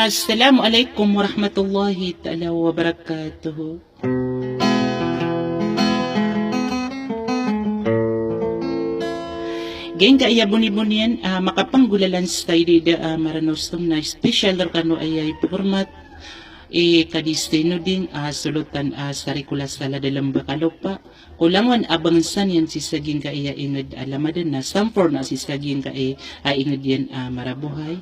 Assalamualaikum warahmatullahi ta'ala wabarakatuh. Geng kaya buni-bunian makapanggulalan sa tayo maranostong na special kano ay format kadistino ding sulutan sa rikulas tala dalam bakalopa kulangan abangsan yan si saging kaya ingad alamadan na samfor na si saging kaya ingad yan marabuhay.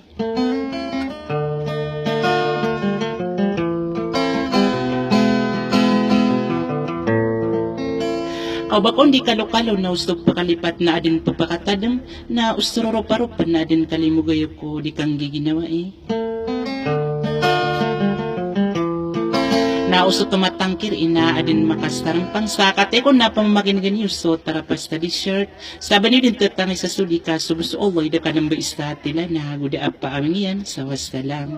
Aw bakon di kalokalo na ustog pakalipat na adin papakatadam na ustroro-parupan na adin kalimugayo ko di kang giginawa na uso tumatangkir ina adin makastarang pangsakat ko na pamamakin ganyo so tarapas ta shirt saban din tatangay sa sulika subus oloy da kanang ba istatila na guda apa amin yan sa wassalam.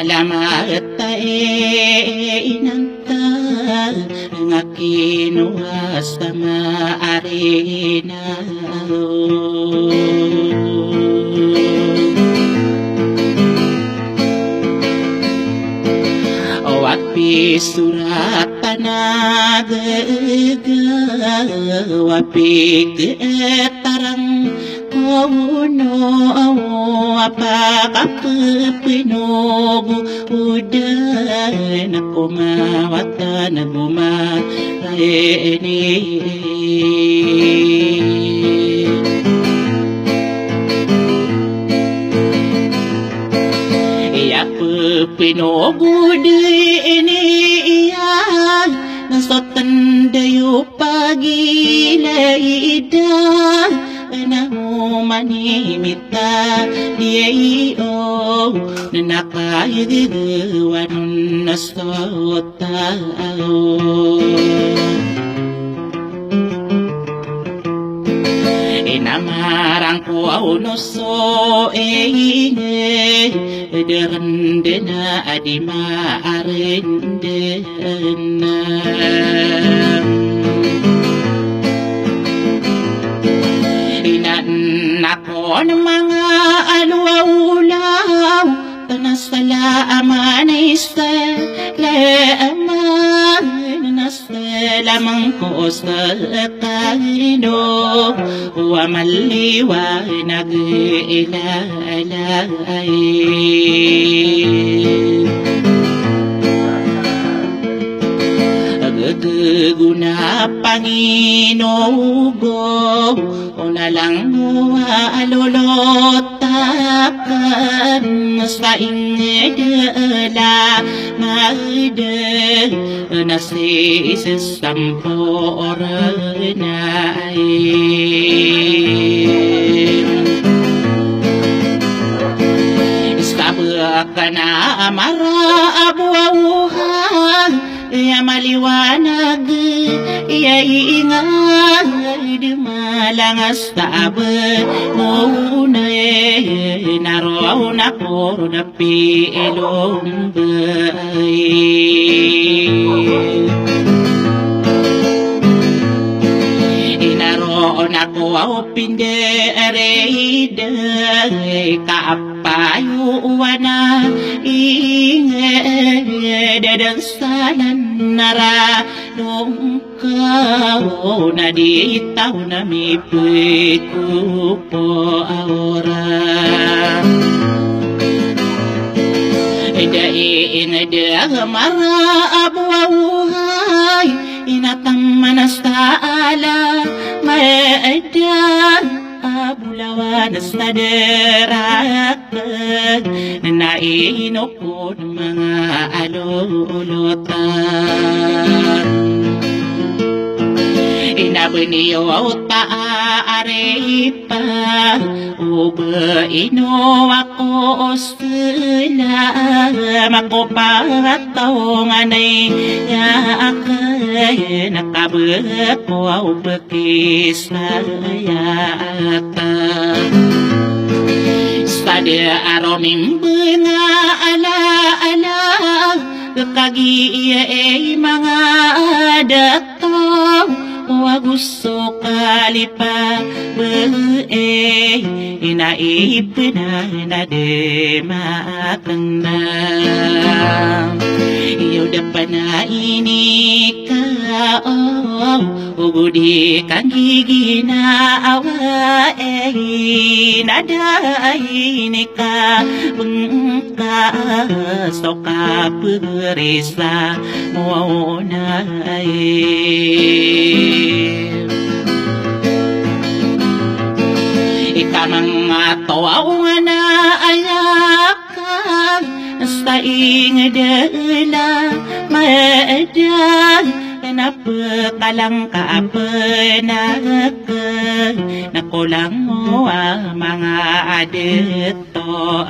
Lamata inanta nga kinuha sa maarena wapi surata nagaga wapi ketarang kono apakapinog udan ako mawata na gumarene iya pinog udan iya nasotan dayo pagilaidan namu manimita diyo nanakayagawan nasotao inamarang ko no so derende na adi maarende na Nako ng mga alwaulaw Tanasalaman ay salaman Nasalamang ko sa kaino Wamaliwa nag-ilalay Agaguna Panginogo o nalang mo alolotakan sa ingedala magde na si isasampo oranay iskabak ka na amara abuawuhan iya maliwanag iya iingay malangas tabe muna naraw na ko na pilong bay inaroon ako ako pinderide kaapayuwana dadang salan nara nung kau na ditaw na mipit ko po aura daing da mara abuhay inatang manastala maedan abulawan sa derakag nainok ko ng mga alulutan inabuniyo taaripa uba ino ako sila makupataw nga na'y yakay nakabako bakisayata sada aroming bunga ala-ala kagiya ay mga datong gusto kalipa inaip na demakang na iyo dapat na inika ugudi kang giginaawa nadainika bengka soka perisa mo na ikamang matawaw nga na ayakan sa ingdala maedal napakalang kaapanak nakulang mo ang mga adito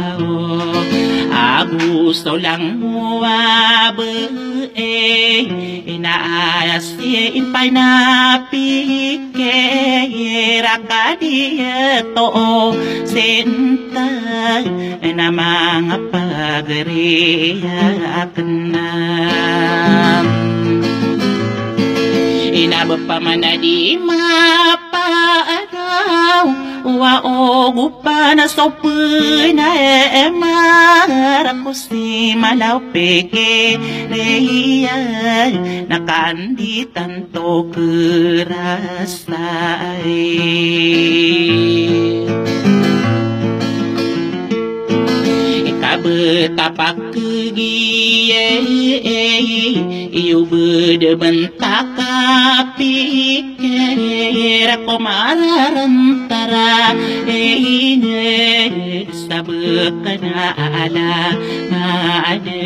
gusto lang mo inaayas pa na pikira ka dito sinta na mga pagriyak na inabot pa man na di mapaaraw waogo pa na sopa na emara ko si malaw peke reyan nakanditan to kerasay betapak kegiye iyo berdebentak pikir ako mararantara sabak na ala maade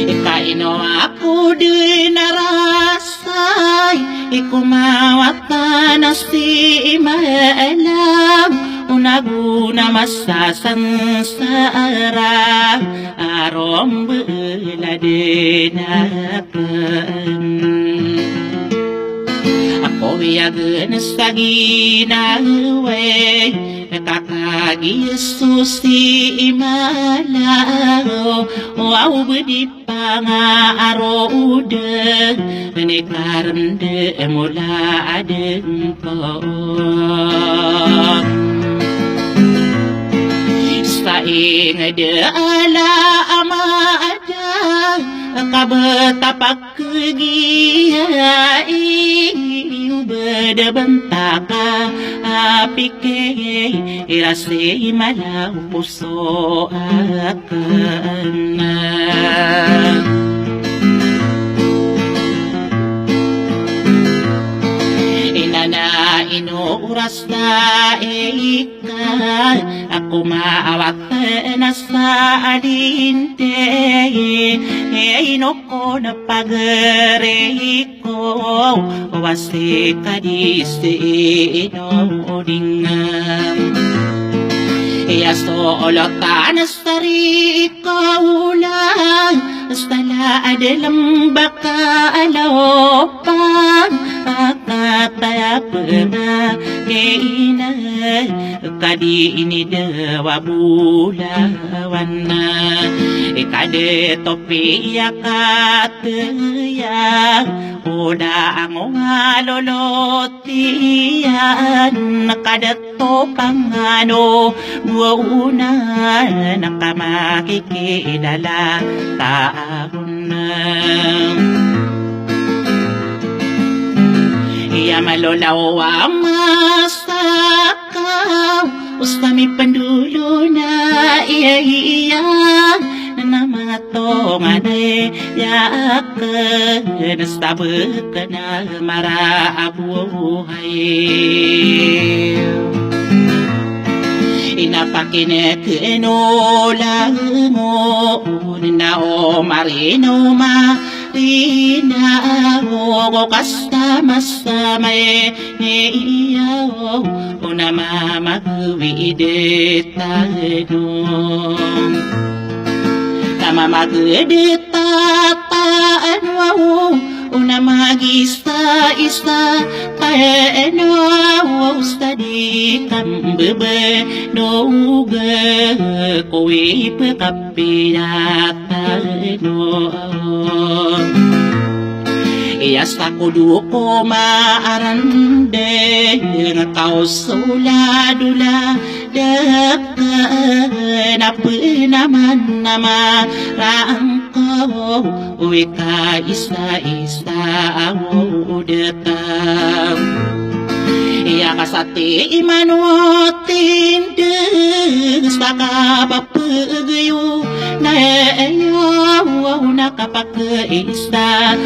ikaino ako din narasay ikumawatan na si maalam unaguna masasansara arom beladinakan ako yagan sa ginawe kakagi Yesus si imalaw wow bedi pangaarod ni karende mula adeng ko sa ingdala amada kabetapak kegiya iyo bedebentaka apike irasi malaw puso akan inuuras na ikan ako maawat na sa alinte inoko na pagareko wasi kadisi inodingam Iya solotan astari kaulang Astala adalam baka alopang Akataya pernah Geina Kadi ini dewa bulawan Ikade topi ya kataya Oda ang ngalolotian Nakadato pangano Buwauna Nakamakikilala Taon na Iya malolaw ang masakaw Ustami pandulo na iya na mga tongan ay yakan Nastabot ka na maraabuhay Inapakinekinola mo na o marino marina o kasta masamay niyaw o na mamagwidetanon Mamagditataan wow Una magisa-isa Taen wow Stadi kambebe Noga Kowe pekapinatan Iyasta kudu ko maarande Ngataw suladula Dekan apa naman nama rangkau Wika isa-isa awo detang Iya kasati imanutin des Baka bapagayo na ayaw Nakapag-isa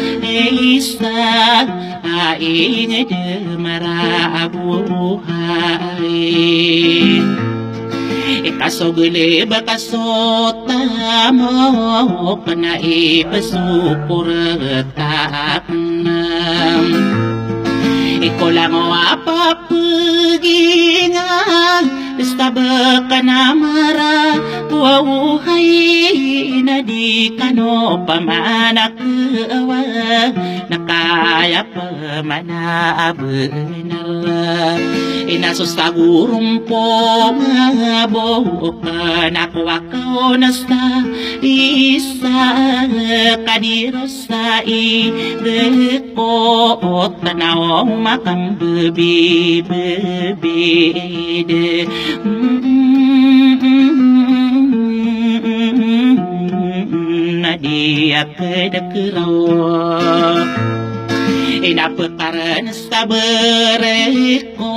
Aing demarabuhay Ikasogele bakasotamo Kana ipasukuratan Iko lang o apapagingan Basta baka namara Buhay na di ka no pamanakawa Nakaya pamanabenar Inasustagurong po nga boka Nakuha ko nasta isa Kaniro sa ideko Tanawang makang bebi-bebide Nadia kedekeraw Inapekaran sa bereko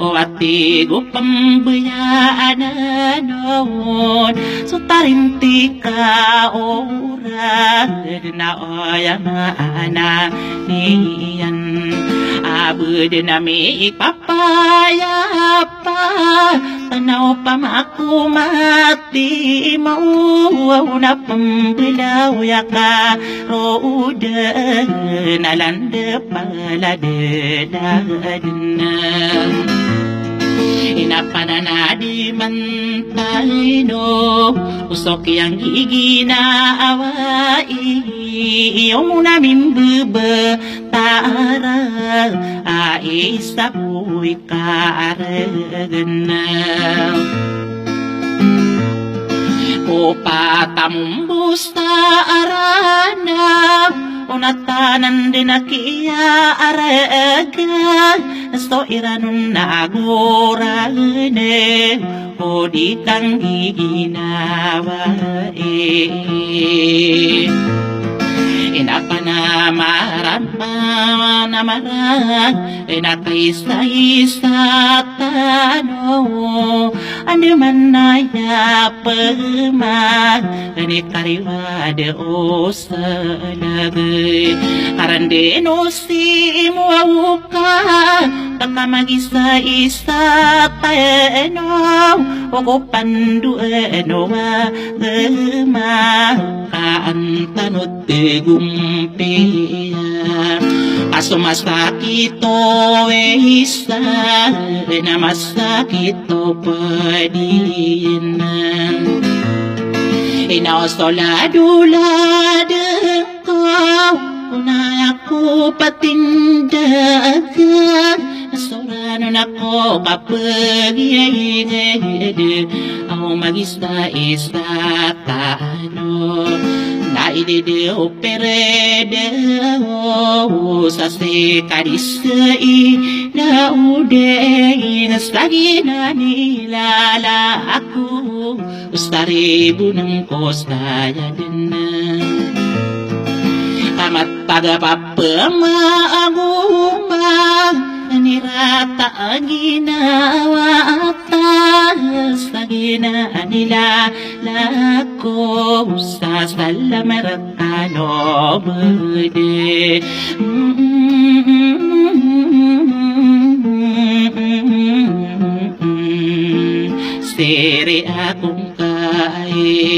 O atigo pambayaan noon So tarinti ka oran Na oyang anak niyan Abud na may ipapaya pa Tanaw pa makumati Mauwaw na pambilaw Yaka roda Nalanda paladedan Inapananadi man tayo Usok yang iginaawa Iyong namin bebatara Aisa po'y kaaragan O patamumbus ta aranam Unatanan din nakiya araga So iranun na agurane O di kang giginawa Inapanamaran namarag Inakaisa-isa tano Ano man naya pemag Inikariwa de o salagay Karande no si muawuka Taka mag-isa-isa tayo O ko pandueno Kaantanot gumpiya Kaso masakit to isa na masakit to pa din. Inaostoladulad ko na ako patindagan. Nasoranon ako kapag ako mag-isa-isa taano. Naidideo peredo sa sekarisay na uday naslagi na nilala ako ustaribo ng kostaya din na kamat pagapapamaaguma nirata ang ginawa sa ginaan nila lako sa salamaratano berde. Sere akong kain